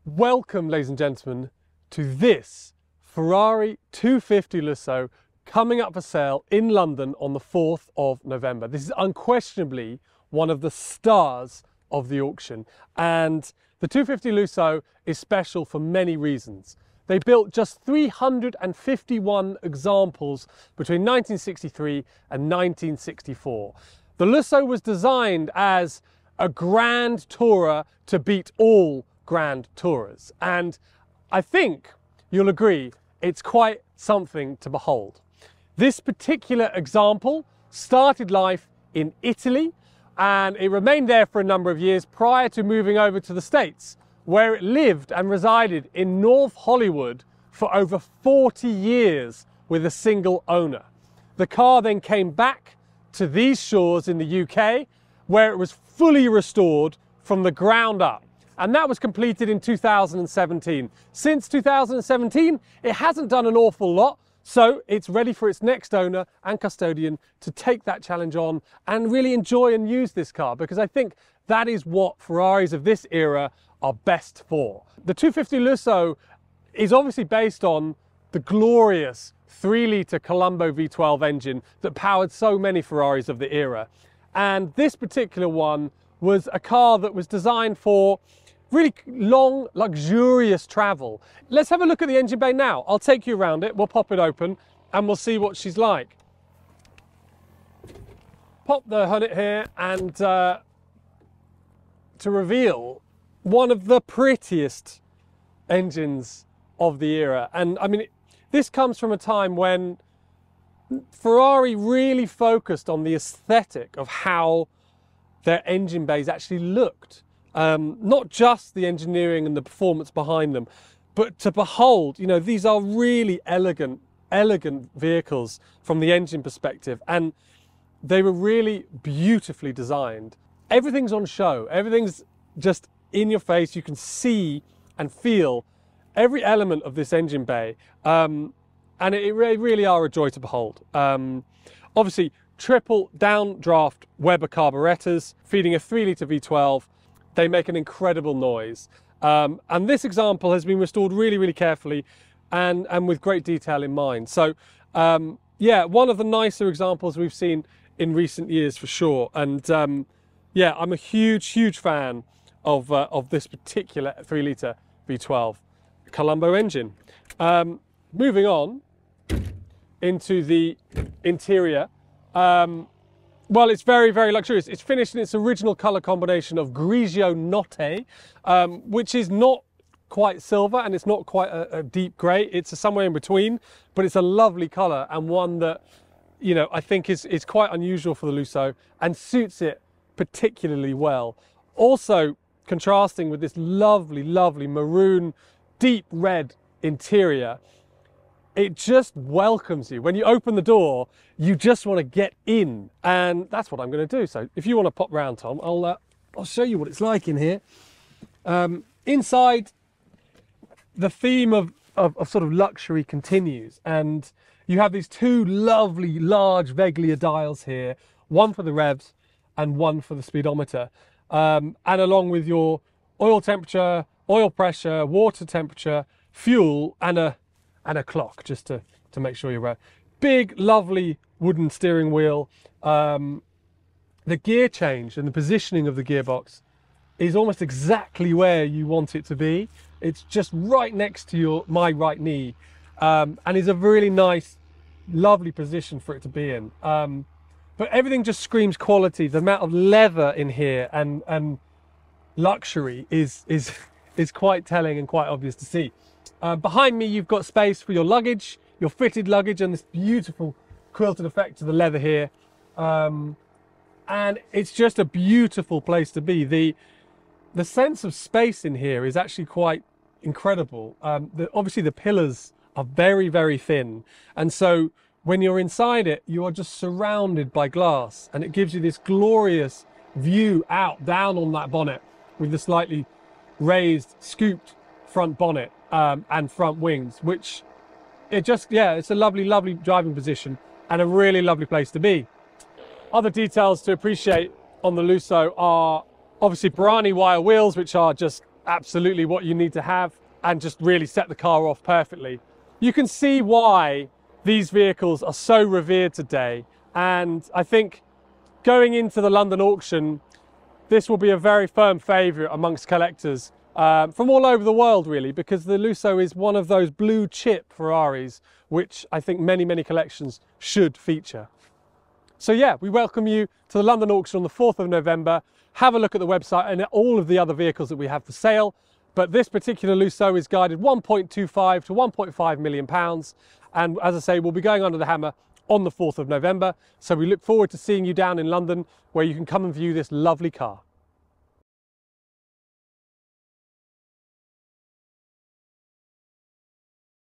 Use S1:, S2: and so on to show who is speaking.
S1: Welcome, ladies and gentlemen, to this Ferrari 250 Lusso coming up for sale in London on the 4th of November. This is unquestionably one of the stars of the auction, and the 250 Lusso is special for many reasons. They built just 351 examples between 1963 and 1964. The Lusso was designed as a grand tourer to beat all grand tourers, and I think you'll agree it's quite something to behold. This particular example started life in Italy, and it remained there for a number of years prior to moving over to the States, where it lived and resided in North Hollywood for over 40 years with a single owner. The car then came back to these shores in the UK, where it was fully restored from the ground up. And that was completed in 2017. Since 2017, it hasn't done an awful lot, so it's ready for its next owner and custodian to take that challenge on and really enjoy and use this car, because I think that is what Ferraris of this era are best for. The 250 Lusso is obviously based on the glorious 3-litre Colombo V12 engine that powered so many Ferraris of the era. And this particular one was a car that was designed for really long, luxurious travel. Let's have a look at the engine bay now. I'll take you around it, we'll pop it open, and we'll see what she's like. Pop the hood here, and to reveal one of the prettiest engines of the era. And I mean, this comes from a time when Ferrari really focused on the aesthetic of how their engine bays actually looked. Not just the engineering and the performance behind them, but to behold, you know, these are really elegant vehicles from the engine perspective, and they were really beautifully designed. Everything's on show, everything's just in your face. You can see and feel every element of this engine bay, and it really are a joy to behold. Obviously, triple downdraft Weber carburetors feeding a 3-litre V12. They make an incredible noise. And this example has been restored really carefully and with great detail in mind. So yeah, one of the nicer examples we've seen in recent years for sure. And yeah, I'm a huge fan of this particular 3-litre V12 Colombo engine. Moving on into the interior. Well, it's very luxurious. It's finished in its original colour combination of grigio notte, which is not quite silver and it's not quite a deep grey. It's somewhere in between, but it's a lovely colour, and one that, you know, I think is quite unusual for the Lusso and suits it particularly well. Also contrasting with this lovely maroon, deep red interior. It just welcomes you. When you open the door, you just want to get in, and that's what I'm going to do. So if you want to pop round, Tom, I'll show you what it's like in here. Inside, the theme of sort of luxury continues, and you have these two lovely large Veglia dials here, one for the revs and one for the speedometer, and along with your oil temperature, oil pressure, water temperature, fuel, and a clock, just to make sure you're right. Big, lovely wooden steering wheel. The gear change and the positioning of the gearbox is almost exactly where you want it to be. It's just right next to my right knee, and is a really nice, lovely position for it to be in. But everything just screams quality. The amount of leather in here and luxury is quite telling and quite obvious to see. Behind me, you've got space for your luggage, your fitted luggage, and this beautiful quilted effect to the leather here. And it's just a beautiful place to be. The sense of space in here is actually quite incredible. Obviously, the pillars are very thin. And so when you're inside it, you are just surrounded by glass. And it gives you this glorious view down on that bonnet with the slightly raised, scooped front bonnet. And front wings, which it's a lovely driving position and a really lovely place to be. Other details to appreciate on the Lusso are obviously Pirani wire wheels, which are just absolutely what you need to have and just really set the car off perfectly. You can see why these vehicles are so revered today, and I think going into the London auction, this will be a very firm favourite amongst collectors from all over the world, really, because the Lusso is one of those blue chip Ferraris which I think many collections should feature. So yeah, we welcome you to the London auction on the 4th of November. Have a look at the website and at all of the other vehicles that we have for sale. But this particular Lusso is guided 1.25 to 1.5 million pounds. And as I say, we'll be going under the hammer on the 4th of November. So we look forward to seeing you down in London, where you can come and view this lovely car.